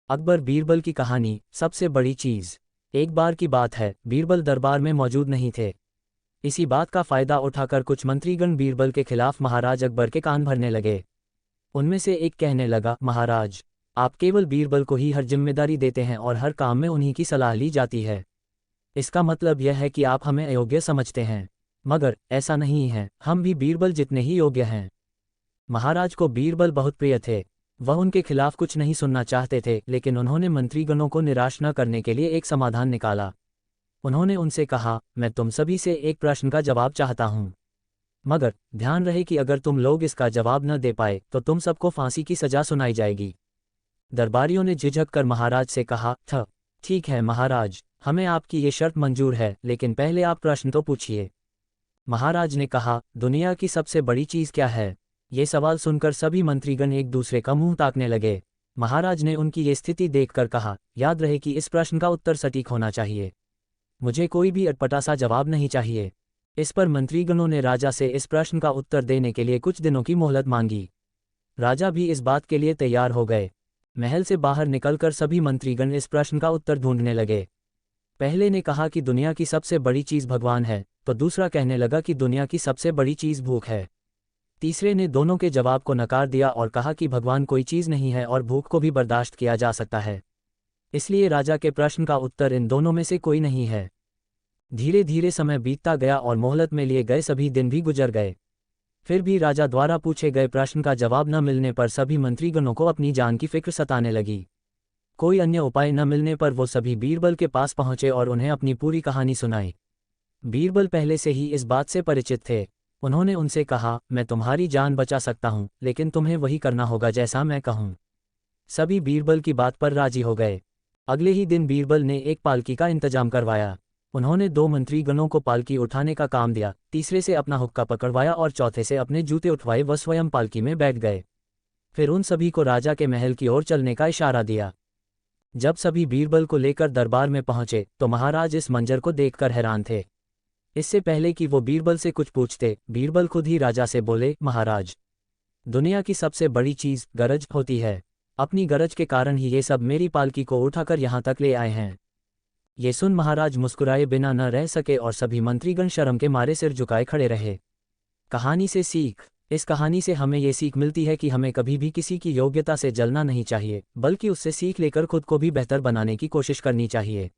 अकबर बीरबल की कहानी, सबसे बड़ी चीज़। एक बार की बात है, बीरबल दरबार में मौजूद नहीं थे। इसी बात का फायदा उठाकर कुछ मंत्रीगण बीरबल के खिलाफ महाराज अकबर के कान भरने लगे। उनमें से एक कहने लगा, महाराज, आप केवल बीरबल को ही हर जिम्मेदारी देते हैं और हर काम में उन्हीं की सलाह ली जाती है। इसका मतलब यह है कि आप हमें अयोग्य समझते हैं। मगर ऐसा नहीं है, हम भी बीरबल जितने ही योग्य हैं। महाराज को बीरबल बहुत प्रिय थे। वह उनके खिलाफ कुछ नहीं सुनना चाहते थे, लेकिन उन्होंने मंत्रीगणों को निराश न करने के लिए एक समाधान निकाला। उन्होंने उनसे कहा, मैं तुम सभी से एक प्रश्न का जवाब चाहता हूँ, मगर ध्यान रहे कि अगर तुम लोग इसका जवाब न दे पाए तो तुम सबको फांसी की सजा सुनाई जाएगी। दरबारियों ने झिझक कर महाराज से कहा, ठीक है महाराज, हमें आपकी ये शर्त मंजूर है, लेकिन पहले आप प्रश्न तो पूछिए। महाराज ने कहा, दुनिया की सबसे बड़ी चीज़ क्या है? ये सवाल सुनकर सभी मंत्रीगण एक दूसरे का मुंह ताकने लगे। महाराज ने उनकी ये स्थिति देखकर कहा, याद रहे कि इस प्रश्न का उत्तर सटीक होना चाहिए। मुझे कोई भी अटपटा सा जवाब नहीं चाहिए। इस पर मंत्रीगणों ने राजा से इस प्रश्न का उत्तर देने के लिए कुछ दिनों की मोहलत मांगी। राजा भी इस बात के लिए तैयार हो गए। महल से बाहर निकलकर सभी मंत्रीगण इस प्रश्न का उत्तर ढूंढने लगे। पहले ने कहा कि दुनिया की सबसे बड़ी चीज़ भगवान है, तो दूसरा कहने लगा कि दुनिया की सबसे बड़ी चीज़ भूख है। तीसरे ने दोनों के जवाब को नकार दिया और कहा कि भगवान कोई चीज़ नहीं है और भूख को भी बर्दाश्त किया जा सकता है। इसलिए राजा के प्रश्न का उत्तर इन दोनों में से कोई नहीं है। धीरे धीरे समय बीतता गया और मोहलत में लिए गए सभी दिन भी गुजर गए। फिर भी राजा द्वारा पूछे गए प्रश्न का जवाब न मिलने पर सभी मंत्रीगणों को अपनी जान की फिक्र सताने लगी। कोई अन्य उपाय न मिलने पर वो सभी बीरबल के पास पहुंचे और उन्हें अपनी पूरी कहानी सुनाई। बीरबल पहले से ही इस बात से परिचित थे। उन्होंने उनसे कहा, मैं तुम्हारी जान बचा सकता हूँ, लेकिन तुम्हें वही करना होगा जैसा मैं कहूँ। सभी बीरबल की बात पर राजी हो गए। अगले ही दिन बीरबल ने एक पालकी का इंतजाम करवाया। उन्होंने दो मंत्रीगणों को पालकी उठाने का काम दिया, तीसरे से अपना हुक्का पकड़वाया और चौथे से अपने जूते उठवाए व स्वयं पालकी में बैठ गए। फिर उन सभी को राजा के महल की ओर चलने का इशारा दिया। जब सभी बीरबल को लेकर दरबार में पहुंचे तो महाराज इस मंजर को देखकर हैरान थे। इससे पहले कि वो बीरबल से कुछ पूछते, बीरबल खुद ही राजा से बोले, महाराज, दुनिया की सबसे बड़ी चीज़ गरज होती है। अपनी गरज के कारण ही ये सब मेरी पालकी को उठाकर यहाँ तक ले आए हैं। ये सुन महाराज मुस्कुराए बिना न रह सके और सभी मंत्रीगण शर्म के मारे सिर झुकाए खड़े रहे। कहानी से सीख। इस कहानी से हमें ये सीख मिलती है कि हमें कभी भी किसी की योग्यता से जलना नहीं चाहिए, बल्कि उससे सीख लेकर खुद को भी बेहतर बनाने की कोशिश करनी चाहिए।